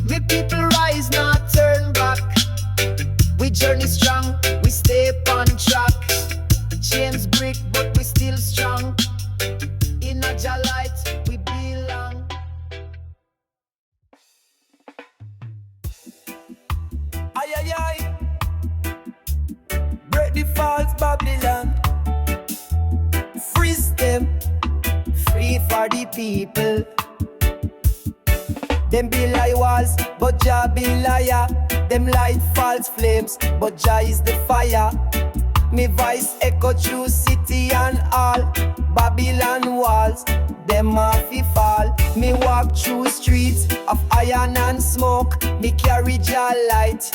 We people rise, not turn back. We journey strong, we stay on track. Chains break, but we still strong. In a Jah light, we belong. Ay, ay, ay. Break the false Babylon. Freeze them. Free for the people. Them be lie walls, but Jah be liar. Them light false flames, but Jah is the fire. Me voice echo through city and all. Babylon walls, them fi fall. Me walk through streets of iron and smoke. Me carry Jah light,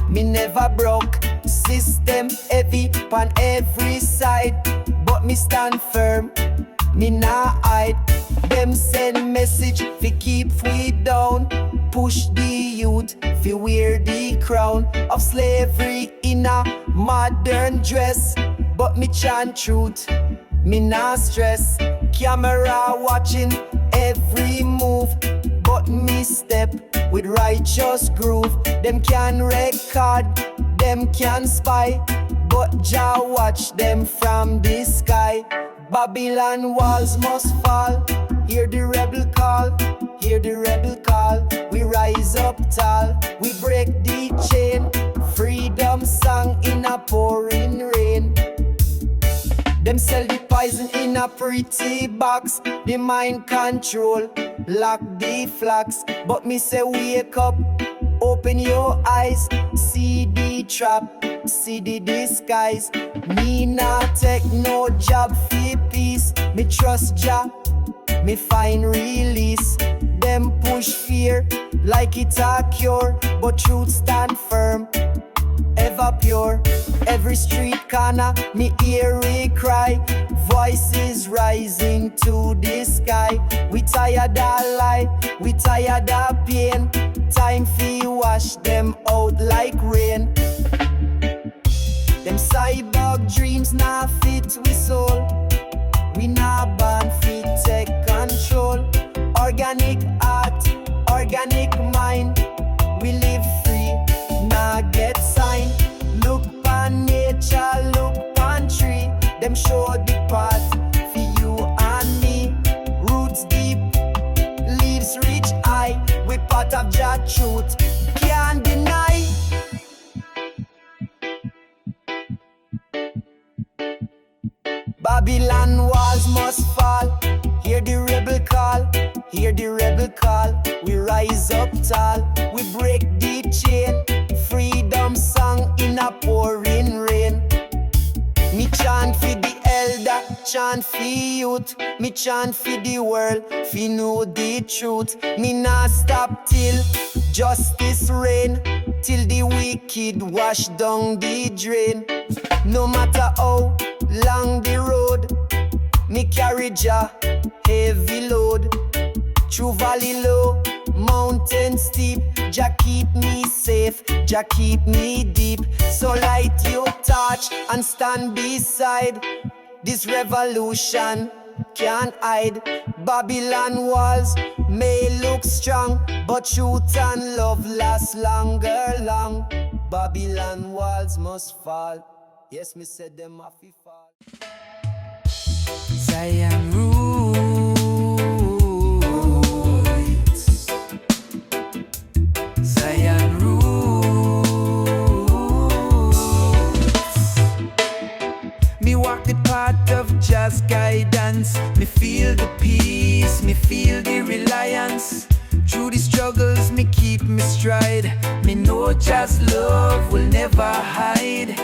me never broke. System heavy on every side, but me stand firm, me nah hide. Them send message fi keep we down. Push the youth fi wear the crown of slavery in a modern dress. But me chant truth, me nah stress. Camera watching every move, but me step with righteous groove. Them can record, them can spy, but Jah watch them from the sky. Babylon walls must fall. Hear the rebel call, hear the rebel call. We rise up tall, we break the chain. Freedom song in a pouring rain. Them sell the poison in a pretty box. The mind control, lock the flocks. But me say wake up, open your eyes. See the trap, see the disguise. Me not take no job for peace. Me trust Jah, me find release. Them push fear like it's a cure, but truth stand firm, ever pure. Every street corner, me hear it cry. Voices rising to the sky. We tired of lie, we tired of pain. Time fi wash them out like rain. Them cyborg dreams nah fit we soul. We nah born fit take control. Organic art, organic mind. We live free, nah get signed. Look on nature, look on tree. Them show the path for you and me. Roots deep, leaves reach high. We part of Jah truth, can't deny. Babylon walls must fall. Hear the rebel call, hear the rebel call. We rise up tall, we break the chain. Freedom song in a pouring rain. Me chant for the elder, chant for youth. Me chant for the world, fi know the truth. Me nah stop till justice reign, till the wicked wash down the drain. No matter how long the road, me carry Jah heavy load. Through valley low, mountain steep, Jah keep me safe, Jah keep me deep. So light your torch and stand beside. This revolution can't hide. Babylon walls may look strong, but truth and love last longer long. Babylon walls must fall. Yes, me said them have to fall. Zion roots. Zion roots. Me walk the path of Jah's guidance. Me feel the peace, me feel the reliance. Through the struggles, me keep me stride. Me know Jah's love will never hide.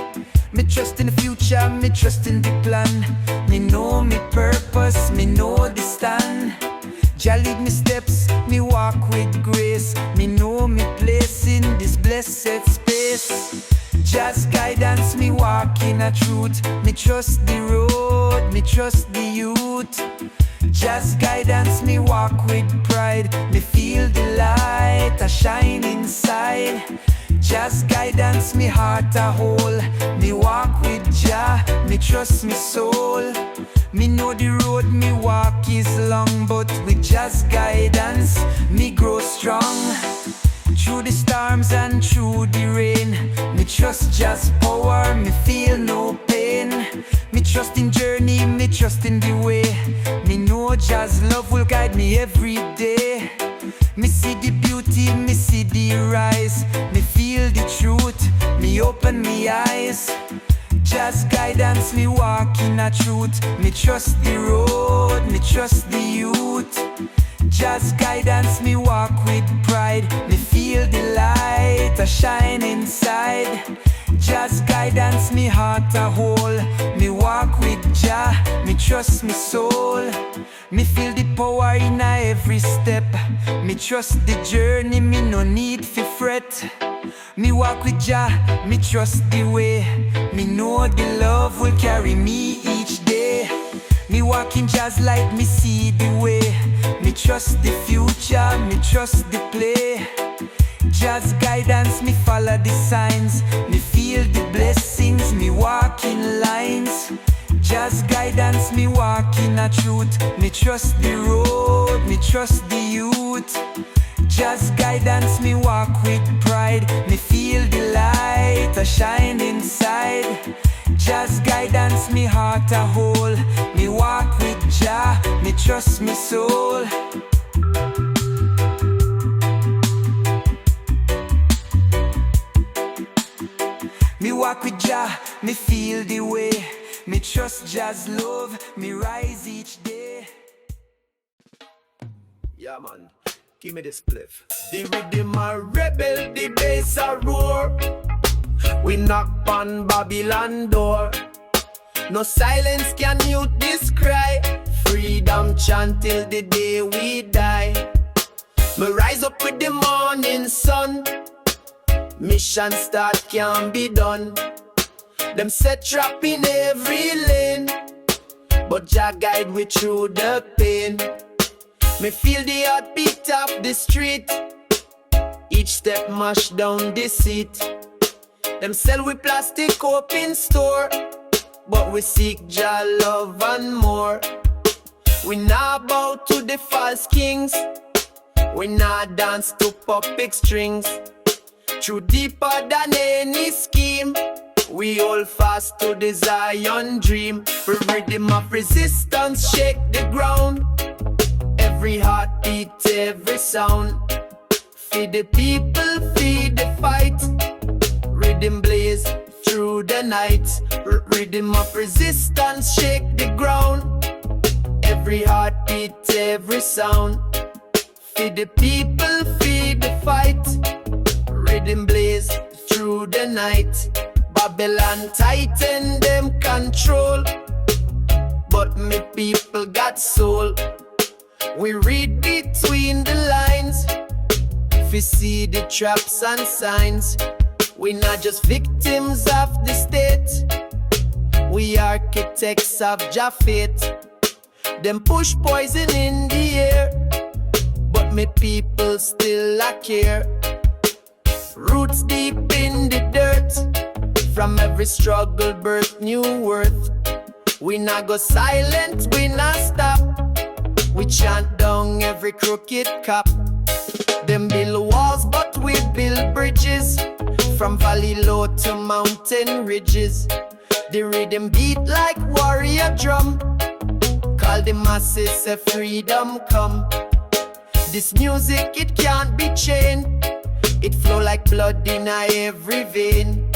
Me trust in the future, me trust in the plan. Me know me purpose, me know the stand. Jah lead me steps, me walk with grace. Me know me place in this blessed space. Jah's guidance, me walk in a truth. Me trust the road, me trust the youth. Jah's guidance, me walk with pride. Me feel the light a shine inside. Jah's guidance, me heart a whole. Me walk with Jah, me trust me soul. Me know the road me walk is long, but with Jah's guidance, me grow strong. Through the storms and through the rain, me trust Jah's power, me feel no pain. Me trust in journey, me trust in the way. Me know Jah's love will guide me every day. Me see the beauty, me see the rise. Me feel the truth, me open me eyes. Jah's guidance, me walk in a truth. Me trust the road, me trust the youth. Jah's guidance, me walk with pride. Me feel the light a shine inside. Jah's guidance, me heart a whole. Me walk with Jah, me trust me soul. Me feel the power in a every step. Me trust the journey, me no need fi fret. Me walk with Jah, me trust the way. Me know the love will carry me each day. Me walk in Jah's light, me see the way. Me trust the future, me trust the play. Jah's guidance, me follow the signs. Me feel the blessings, me walk in lines. Jah's guidance, me walk in a truth. Me trust the road, me trust the youth. Jah's guidance, me walk with pride. Me feel the light a shine inside. Jah's guidance, me heart a whole. Me walk with Jah, me trust me soul. Me walk with Jah, me feel the way. Me trust Jah's love, me rise each day. Yeah, man, give me this spliff. The rhythm a rebel, the bass a roar. We knock on Babylon door. No silence can mute this cry. Freedom chant till the day we die. Me rise up with the morning sun. Mission start can be done. Them set trap in every lane, but Jah guide we through the pain. Me feel the heartbeat of the street. Each step mash down the seat. Them sell we plastic up in store, but we seek Jah love and more. We not bow to the false kings. We not dance to puppet strings. True deeper than any scheme. We hold fast to the Zion dream. For Riddim of Resistance shake the ground. Every heartbeat, every sound. Feed the people, feed the fight. Riddim blaze through the night. Riddim of Resistance shake the ground. Every heartbeat, every sound. Feed the people, feed the fight. Rhythm blaze through the night. Babylon tighten them control, but me people got soul. We read between the lines, we see the traps and signs. We not just victims of the state, we architects of Jah fate. Them push poison in the air, but me people still a care. Roots deep in the dirt, from every struggle birth new worth. We not go silent, we not stop. We chant down every crooked cop. Them build walls but we build bridges, from valley low to mountain ridges. The rhythm beat like warrior drum, call the masses a freedom come. This music it can't be chained, it flow like blood in every vein.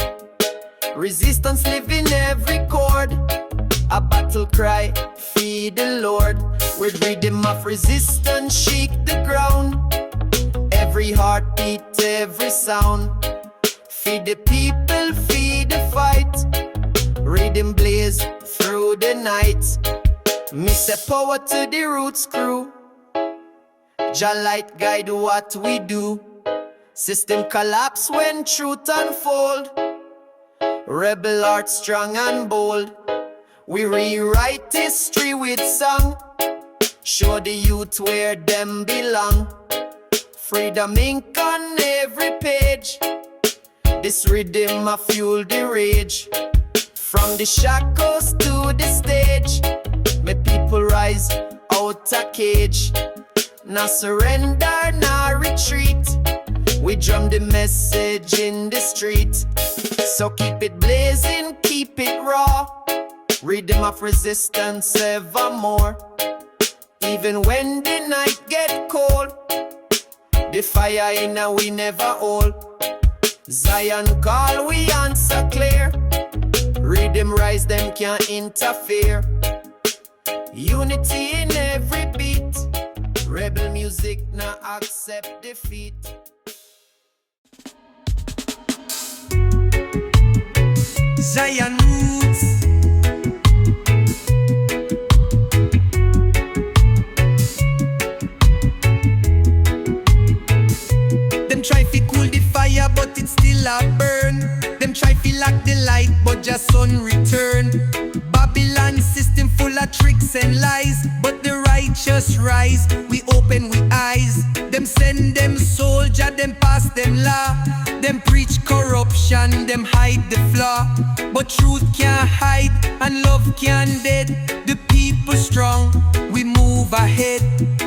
Resistance live in every chord, a battle cry, feed the Lord. With Riddim of Resistance shake the ground, every heartbeat, every sound. Feed the people, feed the fight, Rhythm blaze through the night. Me say power to the roots crew, Jah light guide what we do. System collapse when truth unfold, rebel heart strong and bold. We rewrite history with song, show the youth where them belong. Freedom ink on every page, this rhythm a fuel the rage. From the shackles to the stage, my people rise out a cage. Nah surrender, nah retreat, we drum the message in the street. So keep it blazing, keep it raw, Riddim of Resistance evermore. Even when the night get cold, the fire in a we never hold. Zion call, we answer clear, Rhythm rise, them can't interfere. Unity in every beat, rebel music now accept defeat. Zion roots, them try fi cool the fire but it still a burn. Them try fi lock the light but just sun return. Babylon system full of tricks and lies, but the righteous rise, we open we eyes. Them send them soldier, them pass them law. Them preach corruption, them hide the flaw. But truth can't hide and love can't dead. The people strong, we move ahead.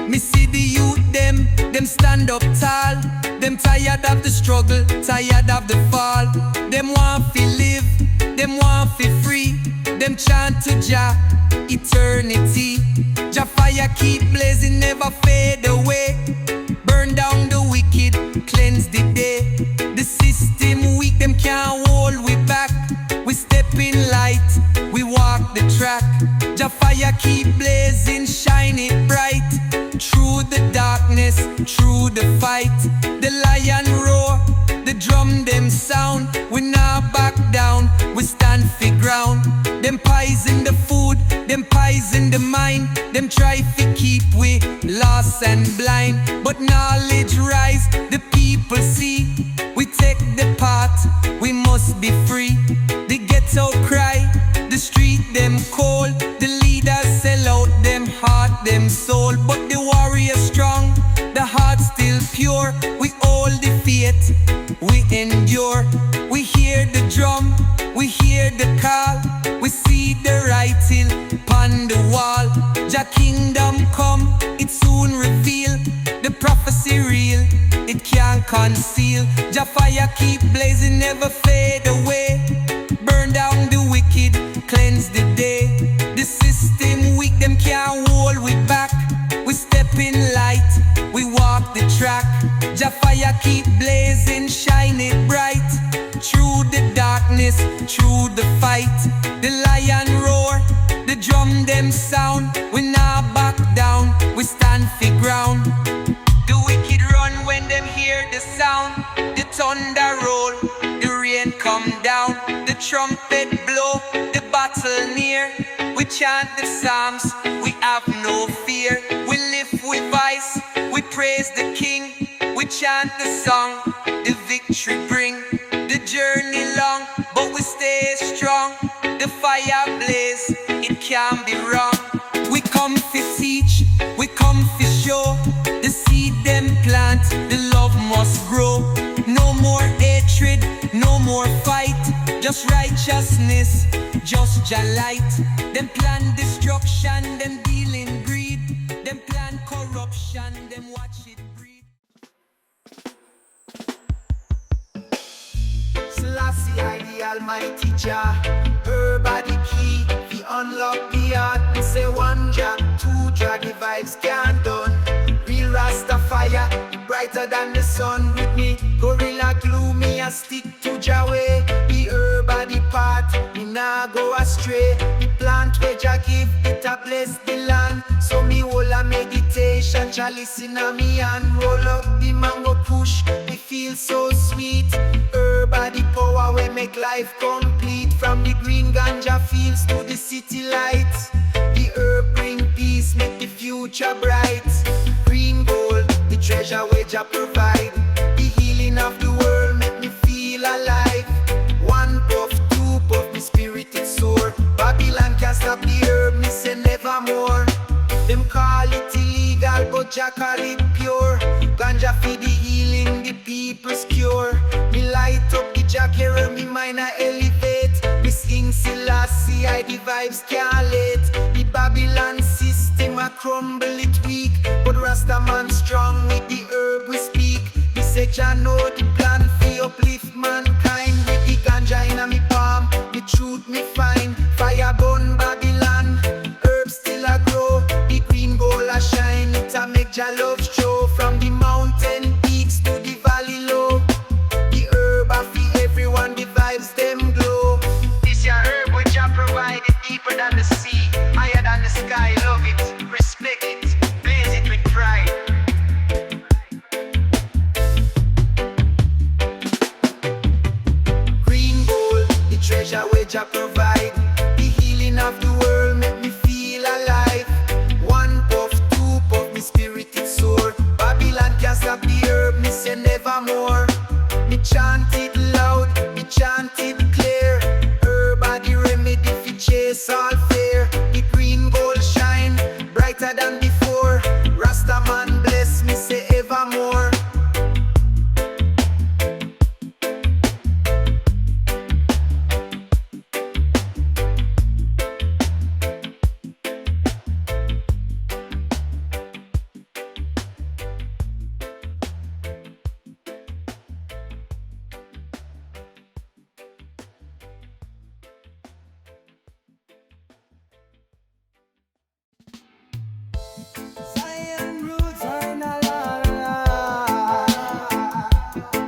Me see the youth them stand up tall. Them tired of the struggle, tired of the fall. Them want fi live, them want fi free. Them chant to Jah, eternity. Jah fire keep blazing, never fade away. Burn down the wicked, cleanse the day. The system weak, them can't hold we back. We step in light, we walk the track. Jah fire keep blazing, shine it bright. Through the darkness, through the fight. The lion roar, the drum them sound. We not back down, we stand fi ground. Them pies in the food, them pies in the mind. Them try fi keep we lost and blind. But knowledge rise, the people see. We take the path, we must be free. The ghetto cry, the street them cold. The leaders sell out them heart, them soul. But the warrior strong, the heart still pure. We all the faith, we endure. We hear the drum, we hear the call. We see the writing upon the wall. Jah kingdom come, it soon reveal. The prophecy real, it can't conceal. Jah fire keep blazing, never fade away. Burn down the wicked, cleanse the day. The system weak, them can't hold we back. We step in light, we walk the track. Jah fire keep blazing, shine it bright. Through the darkness, through the fight. The lion roar, the drum them sound. We not back down, we stand fi ground. The wicked run when them hear the sound. The thunder trumpet blow, the battle near. We chant the psalms, we have no fear. We live with vice, we praise the King. We chant the song, the victory bring. The journey long, but we stay strong. The fire blaze, it can't be wrong. We come to teach, we come to show. The seed them plant, the love must grow. No more hatred, no more fight. Just righteousness, just Jah light. Them plan destruction, them deal in greed. Them plan corruption, them watch it breed. Selassie, I the Almighty Jah. Her body key, we unlock the heart. We say one Jah, two Jah, the vibes can't done. Real Rastafire, brighter than the sun. With me, gorilla glue me and stick to Jah way. The her body part, me nah go astray. The plant where Jah give, it a bless the land. So me hold a meditation, Jah listen a me and roll up the mango push. Me feel so sweet. Her body power we make life complete. From the green ganja fields to the city lights. The herb bring peace, make the future bright. Green gold, the treasure where Jah provide. The healing of the world make me feel alive. One puff, two puff, my spirit is sore. Babylon can't stop the herb, me say nevermore. Them call it illegal, but Jah call it pure. Ganja feed the healing, the people's cure. Me light up the Jah carry me mind a elevate. Me sing Selassie, I the vibes can't let. The Babylon system a crumble it weak, but Rastaman strong with the herb we speak. Me say Jah know the plan for uplift mankind. With the ganja in me palm, the truth me find. Fire burn Babylon, herbs still a grow. The green gold a shine, it a make Jah love show. From the mountain peaks to the valley low. The herb a feel everyone, the vibes them glow. This your herb which Jah provide, it deeper than the sea, higher than the sky. Love it, respect it, blaze it with pride. Green gold, the treasure where Jah provide. The healing of the world make me feel alive. One puff, two puff, my spirit is sore. Babylon can't stop the herb, me say nevermore. Me chant it loud, me chant it clear. Herb are the remedy fi chase all fear. The green gold shine, brighter than before. Rastaman bless me say evermore.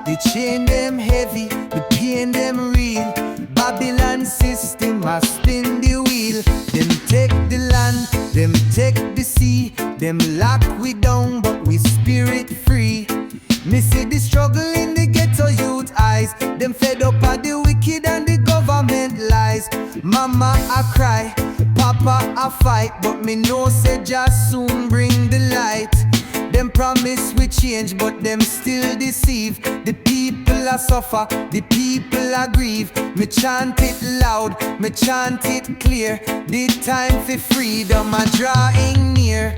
The chain them heavy, the pain them real. Babylon system a spin the wheel. Them take the land, them take the sea. Them lock we down, but we spirit free. Me see the struggle in the ghetto youth eyes. Them fed up of the wicked and the government lies. Mama a cry, Papa a fight, but me know say just soon bring the light. Them promise we change, but them still deceive. The people a suffer, the people a grieve. Me chant it loud, me chant it clear. The time for freedom a drawing near.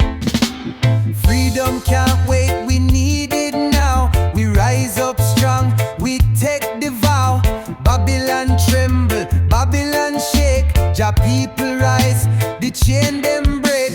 Freedom can't wait, we need it now. We rise up strong, we take the vow. Babylon tremble, Babylon shake. Jah people rise, the chain them break.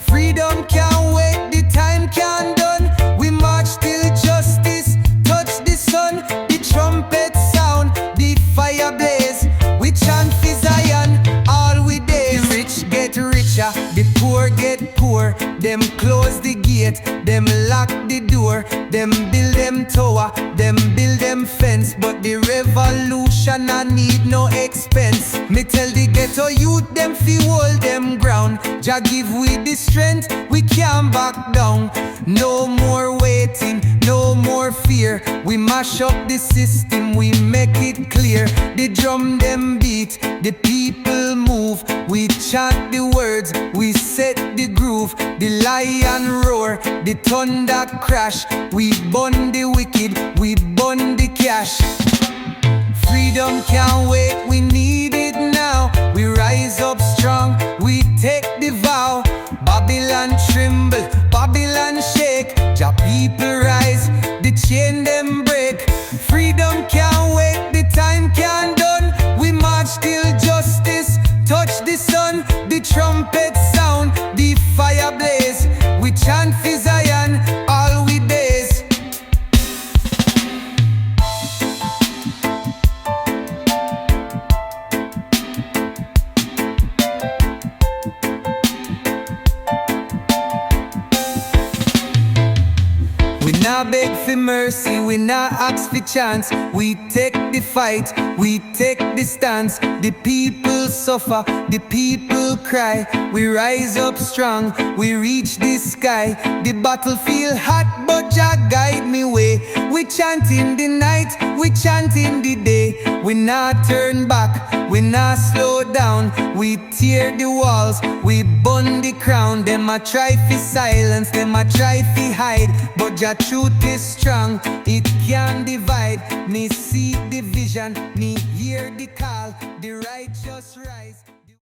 Freedom can't wait, the time can't done. We march till justice touch the sun. The trumpet sound, the fire blaze. We chant for Zion all we days. The rich get richer, the poor get poor. Them close the gate, them lock the door. Them build them tower, them build them fence. But the revolution I need no expense. Me tell the ghetto youth them fi hold them ground. Jah give we the strength, we can't back down. No more waiting, no more fear. fear. We mash up the system, we make it clear. The drum them beat, the people move. We chant the words, we set the groove. The lion roar, the thunder crash. We burn the wicked, we burn the cash. Freedom can't wait, we need it now. We rise up strong, we take the vow. Babylon tremble, Babylon shake. Jah people rise, the chain them break. Freedom can't wait, the time can't done. We march till justice touch the sun. The trumpet sound, the fire blaze. We chant for Zion all we days. We not beg for mercy, we not ask for chance. We take the fight, we take the stance. The people suffer, the people cry. We rise up strong, we reach the sky. The battlefield hot, but Jah guide me way. We chant in the night, we chant in the day. We not turn back, we not slow down. We tear the walls, we burn the crown. Them a try fi silence, them a try fi hide, but Jah truth is strong, it can't divide. Me see the vision, me hear the call, the righteous rise.